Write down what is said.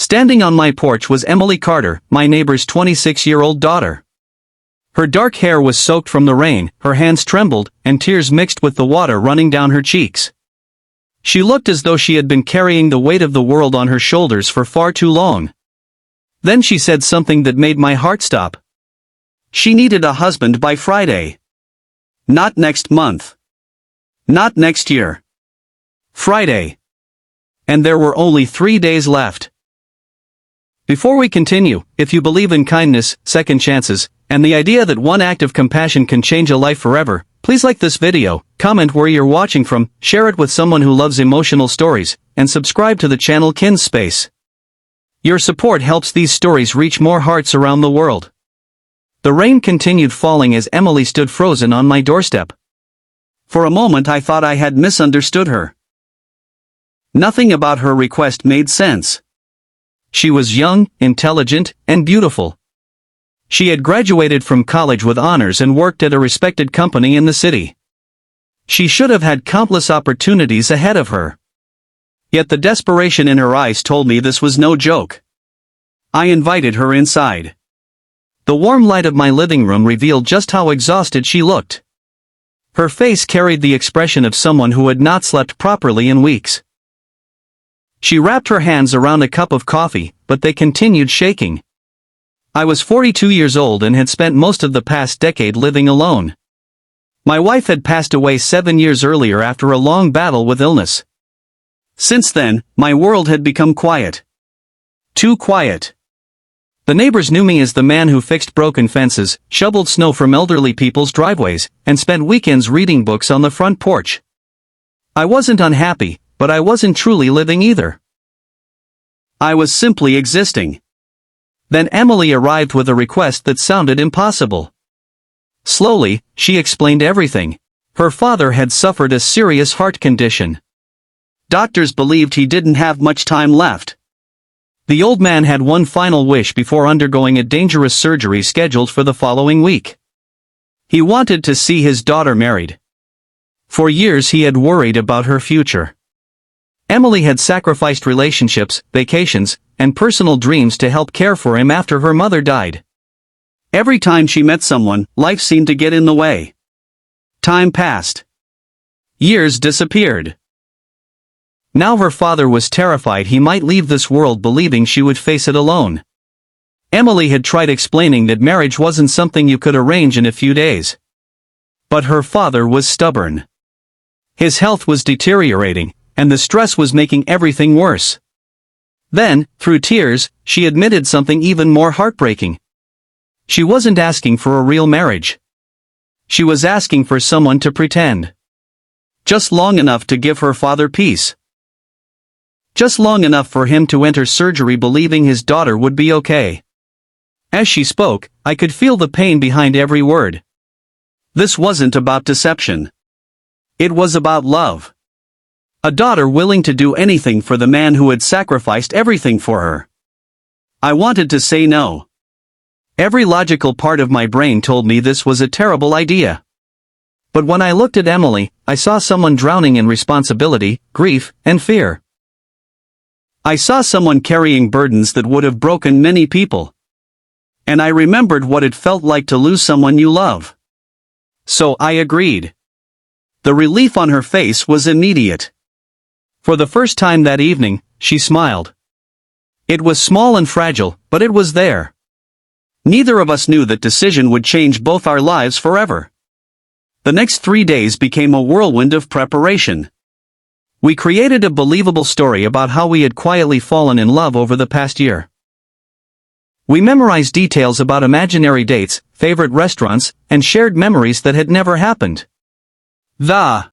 Standing on my porch was Emily Carter, my neighbor's 26-year-old daughter. Her dark hair was soaked from the rain, her hands trembled, and tears mixed with the water running down her cheeks. She looked as though she had been carrying the weight of the world on her shoulders for far too long. Then she said something that made my heart stop. She needed a husband by Friday. Not next month. Not next year. Friday. And there were only 3 days left. Before we continue, if you believe in kindness, second chances, and the idea that one act of compassion can change a life forever, please like this video, comment where you're watching from, share it with someone who loves emotional stories, and subscribe to the channel Kin's Space. Your support helps these stories reach more hearts around the world. The rain continued falling as Emily stood frozen on my doorstep. For a moment I thought I had misunderstood her. Nothing about her request made sense. She was young, intelligent, and beautiful. She had graduated from college with honors and worked at a respected company in the city. She should have had countless opportunities ahead of her. Yet the desperation in her eyes told me this was no joke. I invited her inside. The warm light of my living room revealed just how exhausted she looked. Her face carried the expression of someone who had not slept properly in weeks. She wrapped her hands around a cup of coffee, but they continued shaking. I was 42 years old and had spent most of the past decade living alone. My wife had passed away 7 years earlier after a long battle with illness. Since then, my world had become quiet. Too quiet. The neighbors knew me as the man who fixed broken fences, shoveled snow from elderly people's driveways, and spent weekends reading books on the front porch. I wasn't unhappy, but I wasn't truly living either. I was simply existing. Then Emily arrived with a request that sounded impossible. Slowly, she explained everything. Her father had suffered a serious heart condition. Doctors believed he didn't have much time left. The old man had one final wish before undergoing a dangerous surgery scheduled for the following week. He wanted to see his daughter married. For years he had worried about her future. Emily had sacrificed relationships, vacations, and personal dreams to help care for him after her mother died. Every time she met someone, life seemed to get in the way. Time passed. Years disappeared. Now her father was terrified he might leave this world, believing she would face it alone. Emily had tried explaining that marriage wasn't something you could arrange in a few days. But her father was stubborn. His health was deteriorating, and the stress was making everything worse. Then, through tears, she admitted something even more heartbreaking. She wasn't asking for a real marriage. She was asking for someone to pretend. Just long enough to give her father peace. Just long enough for him to enter surgery believing his daughter would be okay. As she spoke, I could feel the pain behind every word. This wasn't about deception. It was about love. A daughter willing to do anything for the man who had sacrificed everything for her. I wanted to say no. Every logical part of my brain told me this was a terrible idea. But when I looked at Emily, I saw someone drowning in responsibility, grief, and fear. I saw someone carrying burdens that would have broken many people. And I remembered what it felt like to lose someone you love. So I agreed. The relief on her face was immediate. For the first time that evening, she smiled. It was small and fragile, but it was there. Neither of us knew that decision would change both our lives forever. The next 3 days became a whirlwind of preparation. We created a believable story about how we had quietly fallen in love over the past year. We memorized details about imaginary dates, favorite restaurants, and shared memories that had never happened. The